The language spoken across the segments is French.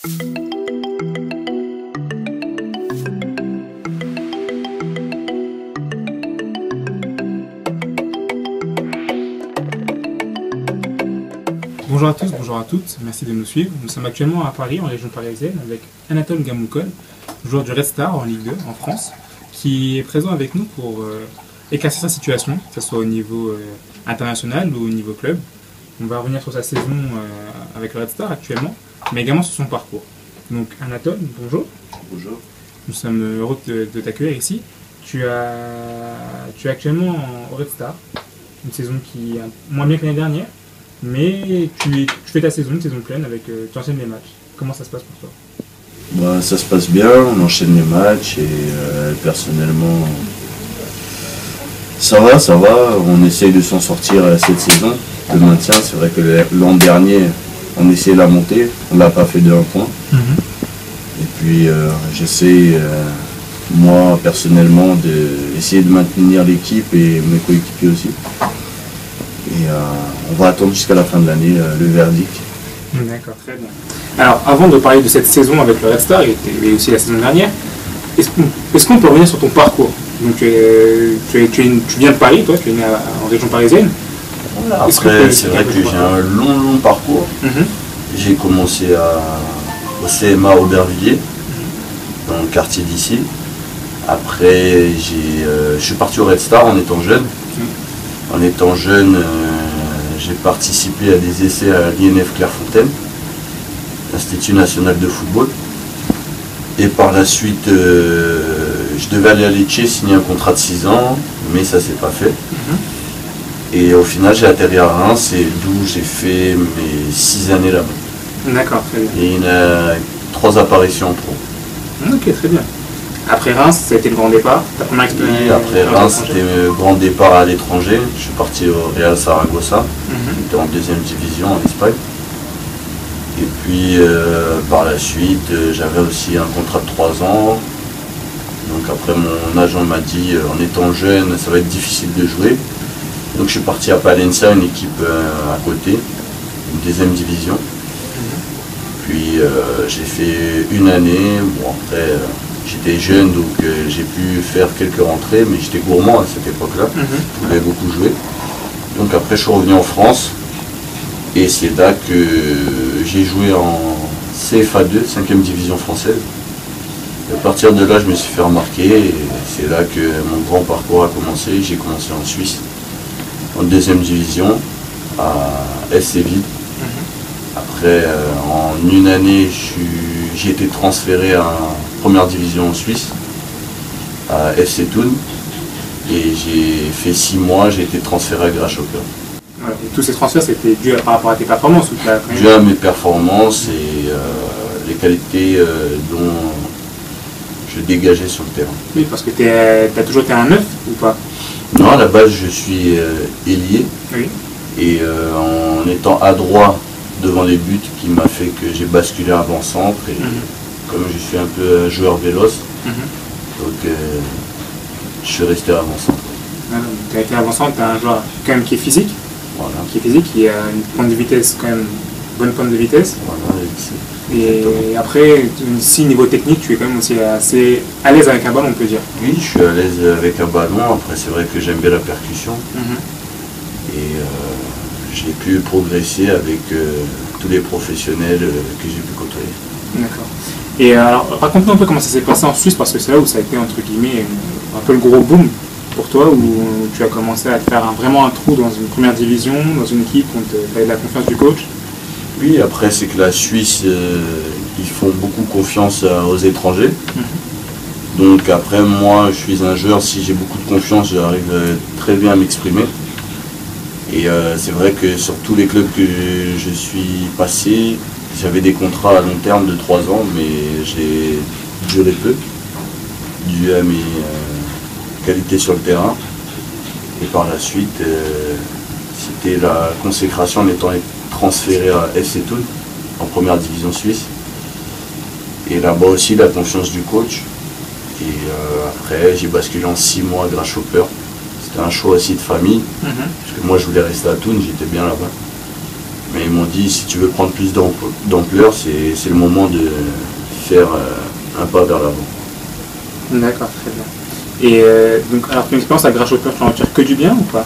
Bonjour à tous, bonjour à toutes, merci de nous suivre. Nous sommes actuellement à Paris, en région parisienne, avec Anatole Gamoukol, joueur du Red Star en Ligue 2 en France, qui est présent avec nous pour éclaircir sa situation, que ce soit au niveau international ou au niveau club. On va revenir sur sa saison avec le Red Star actuellement, mais également sur son parcours. Donc Anatole, bonjour. Bonjour. Nous sommes heureux de t'accueillir ici. Tu es actuellement au Red Star, une saison qui est moins bien que l'année dernière, mais tu fais ta saison, une saison pleine, avec tu enchaînes les matchs. Comment ça se passe pour toi? Bah, ça se passe bien, on enchaîne les matchs et personnellement ça va, on essaye de s'en sortir cette saison de maintien. C'est vrai que l'an dernier on essayait la montée, on l'a pas fait de 1 point. Et puis j'essaie moi personnellement d'essayer de maintenir l'équipe et mes coéquipiers aussi. Et on va attendre jusqu'à la fin de l'année le verdict. D'accord, très bien. Alors, avant de parler de cette saison avec le Red Star et aussi la saison dernière, est-ce qu'on peut revenir sur ton parcours? Donc, tu viens de Paris, toi, tu es né en région parisienne. Voilà, après, c'est vrai que j'ai un long parcours. J'ai commencé au CMA Aubervilliers, dans le quartier d'ici. Après, je suis parti au Red Star en étant jeune. En étant jeune, j'ai participé à des essais à l'INF Clairefontaine, l'Institut National de Football. Et par la suite, je devais aller à Lecce signer un contrat de 6 ans, mais ça ne s'est pas fait. Et au final, j'ai atterri à Reims, et d'où j'ai fait mes 6 années là-bas. D'accord, très bien. Et il y a 3 apparitions en pro. Ok, très bien. Après Reims, ça a été le grand départ, ta première expérience? Oui, après Reims, c'était le grand départ à l'étranger. Je suis parti au Real Saragossa, j'étais en 2e division en Espagne. Et puis par la suite, j'avais aussi un contrat de 3 ans. Donc après, mon agent m'a dit, en étant jeune, ça va être difficile de jouer. Donc je suis parti à Palencia, une équipe à côté, une 2e division. Puis j'ai fait 1 année. Bon, après, j'étais jeune, donc j'ai pu faire quelques rentrées, mais j'étais gourmand à cette époque-là. Je voulais beaucoup jouer. Donc après, je suis revenu en France. Et c'est là que j'ai joué en CFA2, 5e division française. Et à partir de là, je me suis fait remarquer. Et c'est là que mon grand parcours a commencé. J'ai commencé en Suisse, en 2e division, à SC Séville. Après, en 1 année, j'ai été transféré en 1re division en Suisse, à FC Thun. Et j'ai fait 6 mois, j'ai été transféré à Grasshopper. Voilà. Et tous ces transferts, c'était dû par rapport à tes performances ou dû à mes performances et les qualités dont je dégageais sur le terrain. Oui, parce que tu as toujours été un 9 ou pas? Non, à la base, je suis ailier. Oui. Et en étant adroit devant les buts, qui m'a fait que j'ai basculé avant-centre. Et comme je suis un peu un joueur véloce, donc je suis resté avant-centre. Tu as été avant-centre, tu as un joueur quand même qui est physique. Voilà. Qui a une pointe de vitesse quand même, une bonne pointe de vitesse. Voilà, et après, si niveau technique, tu es quand même aussi assez à l'aise avec un ballon, on peut dire. Oui, je suis à l'aise avec un ballon. Après, c'est vrai que j'aime bien la percussion. Et j'ai pu progresser avec tous les professionnels que j'ai pu côtoyer. D'accord. Et alors, raconte-nous un peu comment ça s'est passé en Suisse, parce que c'est là où ça a été, entre guillemets, un peu le gros boom pour toi, où tu as commencé à te faire vraiment un trou dans une 1re division, dans une équipe où tu avais la confiance du coach. Oui, après c'est que la Suisse, ils font beaucoup confiance aux étrangers. Donc après moi, je suis un joueur, si j'ai beaucoup de confiance, j'arrive très bien à m'exprimer. Et c'est vrai que sur tous les clubs que je suis passé, j'avais des contrats à long terme de 3 ans, mais j'ai duré peu, dû à mes qualités sur le terrain. Et par la suite, c'était la consécration en étant transféré à FC Thun, en 1re division suisse. Et là-bas aussi, la confiance du coach. Et après, j'ai basculé en 6 mois à Grasshopper. C'était un choix aussi de famille, parce que moi je voulais rester à Thun, j'étais bien là-bas. Mais ils m'ont dit, si tu veux prendre plus d'ampleur, c'est le moment de faire un pas vers l'avant. D'accord, très bien. Et donc, alors ton expérience à Grasshopper, tu en retires que du bien ou pas?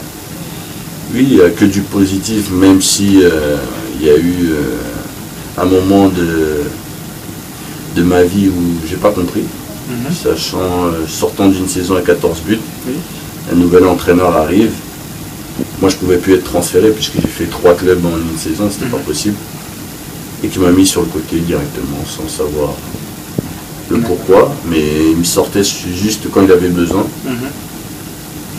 Oui, il n'y a que du positif, même si il y a eu un moment de ma vie où j'ai pas compris. Sachant, sortant d'une saison à 14 buts, un nouvel entraîneur arrive. Moi, je ne pouvais plus être transféré puisque j'ai fait 3 clubs en une saison, c'était pas possible. Et qui m'a mis sur le côté directement, sans savoir le pourquoi. Mais il me sortait juste quand il avait besoin.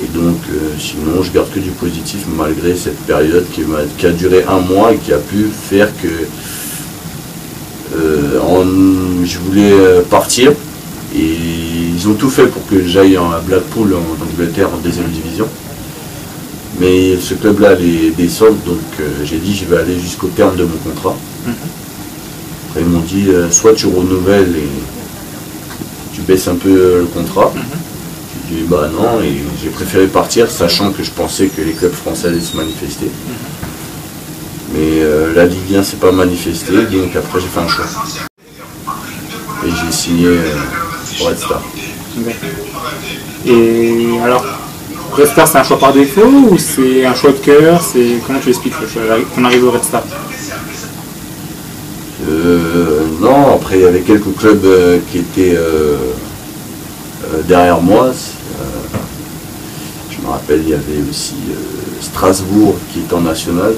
Et donc, sinon, je garde que du positif malgré cette période qui a duré 1 mois et qui a pu faire que je voulais partir. Et ils ont tout fait pour que j'aille à Blackpool en Angleterre en 2e division. Mais ce club-là allait descendre, donc j'ai dit je vais aller jusqu'au terme de mon contrat. Après ils m'ont dit soit tu renouvelles et tu baisses un peu le contrat. J'ai dit bah non, et j'ai préféré partir sachant que je pensais que les clubs français allaient se manifester. Mais la Ligue 1 s'est pas manifestée, donc après j'ai fait un choix. Et j'ai signé Red Star. Et alors, Red Star, c'est un choix par défaut ou c'est un choix de cœur? Comment tu expliques ton arrivée au Red Star? Non, après il y avait quelques clubs qui étaient derrière moi. Je me rappelle, il y avait aussi Strasbourg qui est en national,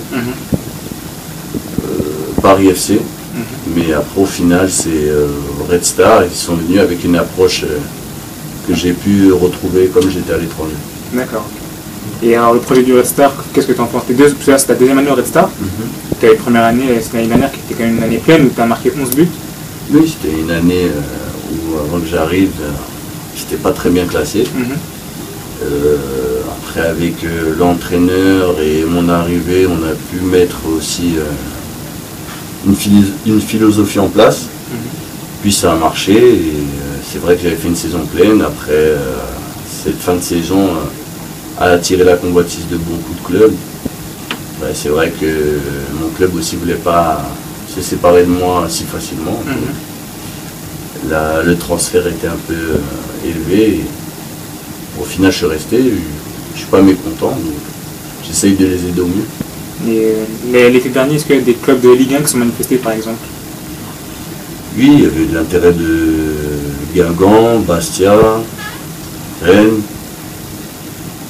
Paris FC. Mais après au final c'est Red Star, ils sont venus avec une approche que j'ai pu retrouver comme j'étais à l'étranger. D'accord. Et alors le projet du Red Star, qu'est-ce que tu en penses? C'est ta deuxième année au Red Star. Tu avais première année, c'était l'année dernière qui était quand même une année pleine où tu as marqué 11 buts. Oui, c'était une année où avant que j'arrive, j'étais pas très bien classé. Après avec l'entraîneur et mon arrivée, on a pu mettre aussi une philosophie en place, puis ça a marché et c'est vrai que j'avais fait une saison pleine. Après cette fin de saison a attiré la convoitise de beaucoup de clubs. C'est vrai que mon club aussi ne voulait pas se séparer de moi si facilement. Le transfert était un peu élevé et au final je suis resté, je ne suis pas mécontent, donc j'essaye de les aider au mieux. Mais l'été dernier, est-ce qu'il y a des clubs de Ligue 1 qui sont manifestés par exemple? Oui, il y avait de l'intérêt de Guingamp, Bastia, Rennes,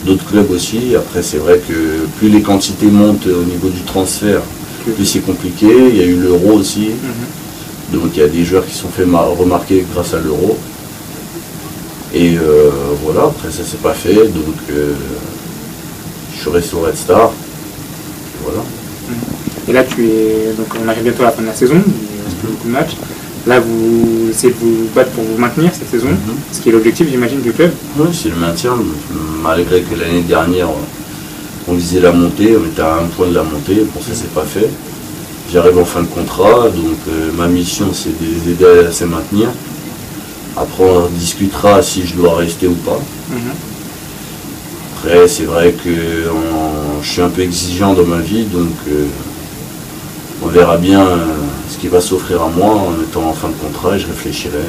d'autres clubs aussi. Après c'est vrai que plus les quantités montent au niveau du transfert, plus c'est compliqué. Il y a eu l'Euro aussi, donc il y a des joueurs qui sont fait remarquer grâce à l'Euro. Et voilà, après ça s'est pas fait, donc je suis resté au Red Star. Voilà. Et là donc on arrive bientôt à la fin de la saison, il reste plus beaucoup de matchs. Là vous essayez de vous battre pour vous maintenir cette saison, ce qui est l'objectif j'imagine du club. Oui, c'est le maintien, malgré que l'année dernière on visait la montée, on était à 1 point de la montée, bon ça c'est pas fait. J'arrive en fin de contrat, donc ma mission c'est de les aider à se maintenir. Après on discutera si je dois rester ou pas. Après c'est vrai que je suis un peu exigeant dans ma vie, donc on verra bien ce qui va s'offrir à moi en étant en fin de contrat et je réfléchirai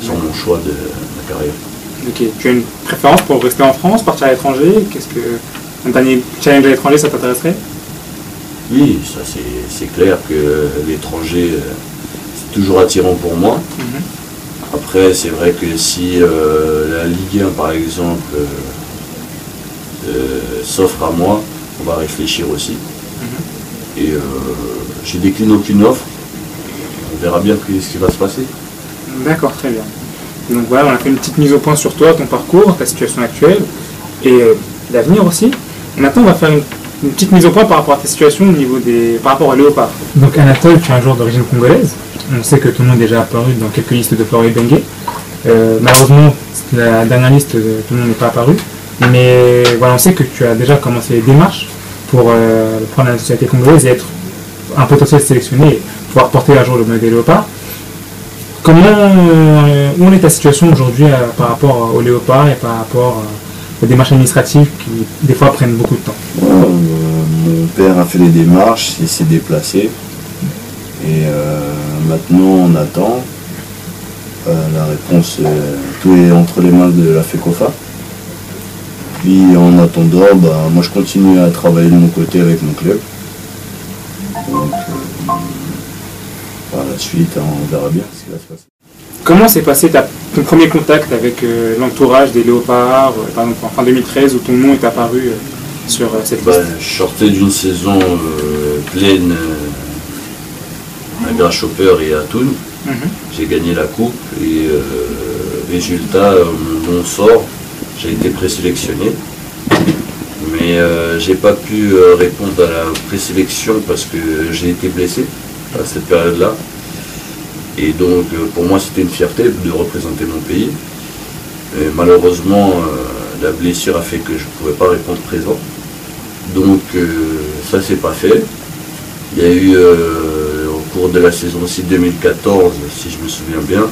sur mon choix de ma carrière. Ok, tu as une préférence pour rester en France, partir à l'étranger? Un dernier challenge à l'étranger, ça t'intéresserait? Oui, ça c'est clair que l'étranger c'est toujours attirant pour moi. Après c'est vrai que si la Ligue 1 par exemple s'offre à moi, on va réfléchir aussi. Et je décline aucune offre, on verra bien ce qui va se passer. D'accord, très bien. Donc voilà, on a fait une petite mise au point sur toi, ton parcours, ta situation actuelle et l'avenir aussi. Et maintenant on va faire une petite mise au point par rapport à ta situation par rapport à Léopard. Donc Anatole, tu es un joueur d'origine congolaise. On sait que ton nom est déjà apparu dans quelques listes de Florent Ibenge. Malheureusement, la dernière liste, ton nom n'est pas apparu. Mais voilà, on sait que tu as déjà commencé les démarches pour prendre la nationalité congolaise et être un potentiel sélectionné et pouvoir porter un jour le maillot des Léopards. Où en est ta situation aujourd'hui par rapport au Léopard et par rapport aux démarches administratives qui des fois prennent beaucoup de temps? Mon père a fait les démarches, il s'est déplacé. Et maintenant on attend. La réponse, tout est entre les mains de la FECOFA. Puis en attendant, moi je continue à travailler de mon côté avec mon club. Donc par la suite, on verra bien ce qui va se passer. Comment s'est passé ton premier contact avec l'entourage des Léopards, par exemple en fin 2013, où ton nom est apparu sur cette liste? Je sortais d'une saison pleine à Grasshopper et à Thun. J'ai gagné la coupe et résultat, mon nom sort, j'ai été présélectionné. Mais j'ai pas pu répondre à la présélection parce que j'ai été blessé à cette période-là. Et donc pour moi c'était une fierté de représenter mon pays. Et malheureusement la blessure a fait que je ne pouvais pas répondre présent. Donc ça s'est pas fait. Il y a eu au cours de la saison aussi 2014, si je me souviens bien,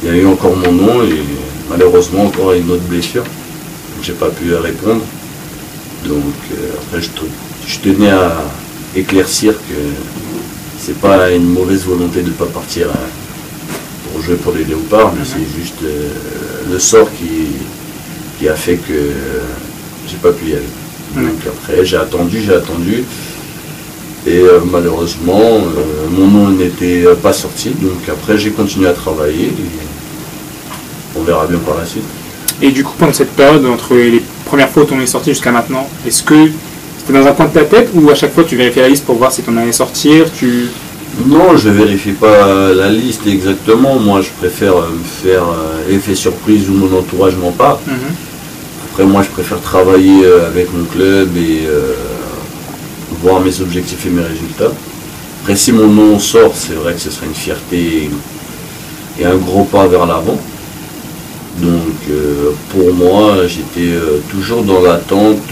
il y a eu encore mon nom et malheureusement encore une autre blessure. J'ai pas pu répondre. Donc après je tenais à éclaircir que c'est pas une mauvaise volonté de ne pas partir pour jouer pour les Léopards, mais c'est juste le sort qui a fait que j'ai pas pu y aller. Donc après j'ai attendu et malheureusement mon nom n'était pas sorti, donc après j'ai continué à travailler et on verra bien par la suite. Et du coup pendant cette période, entre les premières fois où ton nom est sorti jusqu'à maintenant, est-ce que c'était dans un coin de ta tête ou à chaque fois tu vérifiais la liste pour voir si ton nom allait sortir? Non, je ne vérifie pas la liste exactement. Moi, je préfère me faire effet surprise où mon entourage m'en parle. Après, moi, je préfère travailler avec mon club et voir mes objectifs et mes résultats. Après, si mon nom sort, c'est vrai que ce serait une fierté et un gros pas vers l'avant. Donc, pour moi, j'étais toujours dans l'attente,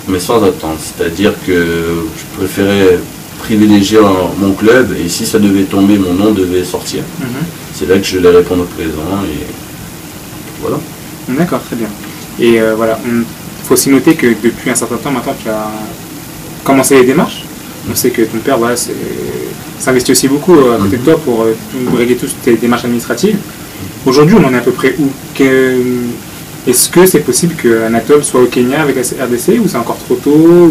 mais sans attente. C'est-à-dire que je préférais privilégier mon club et si ça devait tomber, mon nom devait sortir. C'est là que je vais répondre au présent et voilà. D'accord, très bien. Et voilà, il faut aussi noter que depuis un certain temps maintenant, tu as commencé les démarches. On sait que ton père s'investit aussi beaucoup à côté de toi pour régler toutes tes démarches administratives. Aujourd'hui, on en est à peu près où? Est-ce que c'est possible qu'Anatole soit au Kenya avec la RDC ou c'est encore trop tôt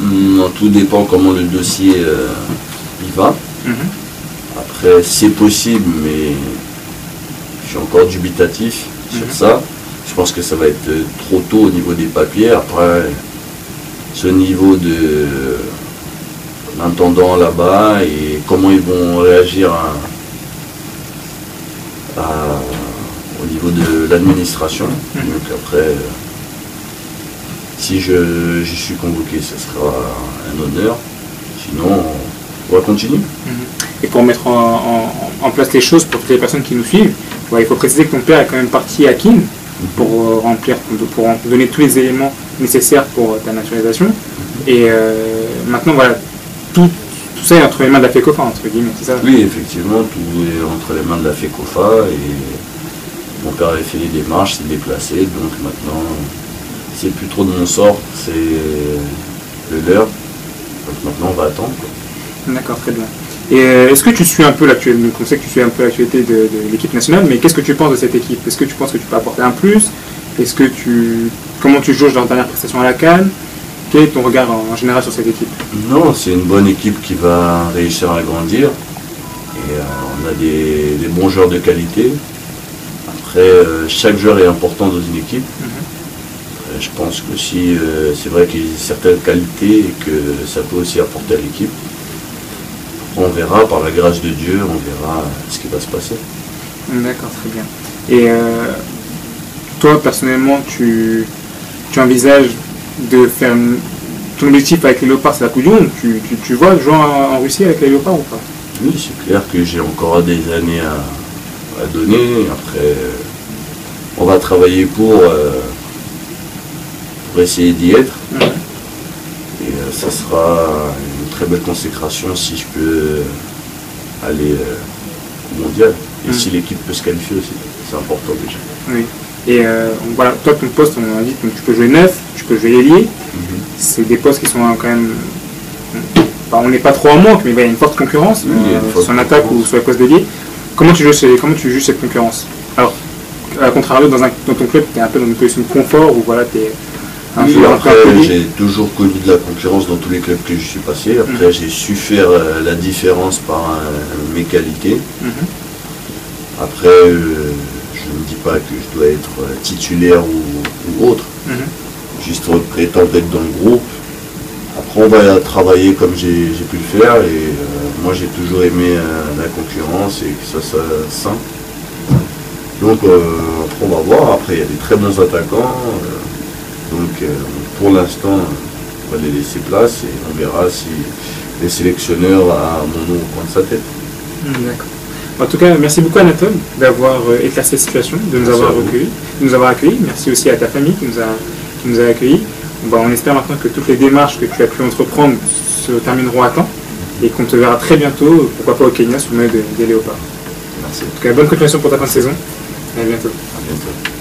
Non, tout dépend comment le dossier y va. Après, c'est possible, mais je suis encore dubitatif sur ça. Je pense que ça va être trop tôt au niveau des papiers. Après, ce niveau de l'intendant là-bas et comment ils vont réagir au niveau de l'administration. Donc après, si j'y suis convoqué, ce sera un honneur. Sinon, on va continuer. Et pour mettre en place les choses pour toutes les personnes qui nous suivent, il faut préciser que ton père est quand même parti à Kin pour donner tous les éléments nécessaires pour ta naturalisation. Et maintenant, voilà, tout ça est entre les mains de la FECOFA, entre guillemets, c'est ça? Oui, effectivement, tout est entre les mains de la FECOFA et mon père avait fait les démarches, s'est déplacé, donc maintenant, c'est plus trop de mon sort, c'est le leur. Donc maintenant, on va attendre. D'accord, très bien. Et est-ce que tu suis un peu l'actualité? On sait que tu suis un peu l'actualité de l'équipe nationale, mais qu'est-ce que tu penses de cette équipe? Est-ce que tu penses que tu peux apporter un plus? Comment tu jauges dans ta dernière prestation à la CAN? Quel est ton regard en général sur cette équipe? Non, c'est une bonne équipe qui va réussir à grandir. Et on a des bons joueurs de qualité. Après, chaque joueur est important dans une équipe. Je pense que si c'est vrai qu'il y a certaines qualités et que ça peut aussi apporter à l'équipe. On verra, par la grâce de Dieu, on verra ce qui va se passer. D'accord, très bien. Et toi, personnellement, tu envisages de faire... Ton objectif avec les Léopards, c'est la Coupe du Monde. Tu vois jouer en Russie avec les Léopards ou pas? Oui, c'est clair que j'ai encore des années à donner. Après, on va travailler pour essayer d'y être. Et ça sera une très belle consécration si je peux aller au mondial. Et si l'équipe peut se qualifier aussi, c'est important déjà. Oui. Et voilà, toi, ton poste, on a dit, donc, tu peux jouer neuf, tu peux jouer ailier. C'est des postes qui sont quand même... on n'est pas trop en manque, mais il y a une forte concurrence sur l'attaque ou sur les postes d'ailier. Comment tu juges cette concurrence? Alors, à contrario, dans ton club, tu es un peu dans une position de confort où voilà, tu es un joueur après, j'ai toujours connu de la concurrence dans tous les clubs que je suis passé. Après, j'ai su faire la différence par mes qualités. Après, je ne dis pas que je dois être titulaire ou autre. Juste prétendre être dans le groupe. Après, on va travailler comme j'ai pu le faire. Et moi, j'ai toujours aimé la concurrence et que ça soit sain. Donc, après, on va voir. Après, il y a des très bons attaquants. Donc, pour l'instant, on va les laisser place et on verra si les sélectionneurs ont mon nom au coin de sa tête. D'accord. En tout cas, merci beaucoup Anatole d'avoir éclairci la situation, de nous avoir accueillis. Merci aussi à ta famille qui nous a accueillis. On espère maintenant que toutes les démarches que tu as pu entreprendre se termineront à temps et qu'on te verra très bientôt, pourquoi pas au Kenya, sous le maillot des Léopards. Merci. En tout cas, bonne continuation pour ta fin de saison et à bientôt. À bientôt.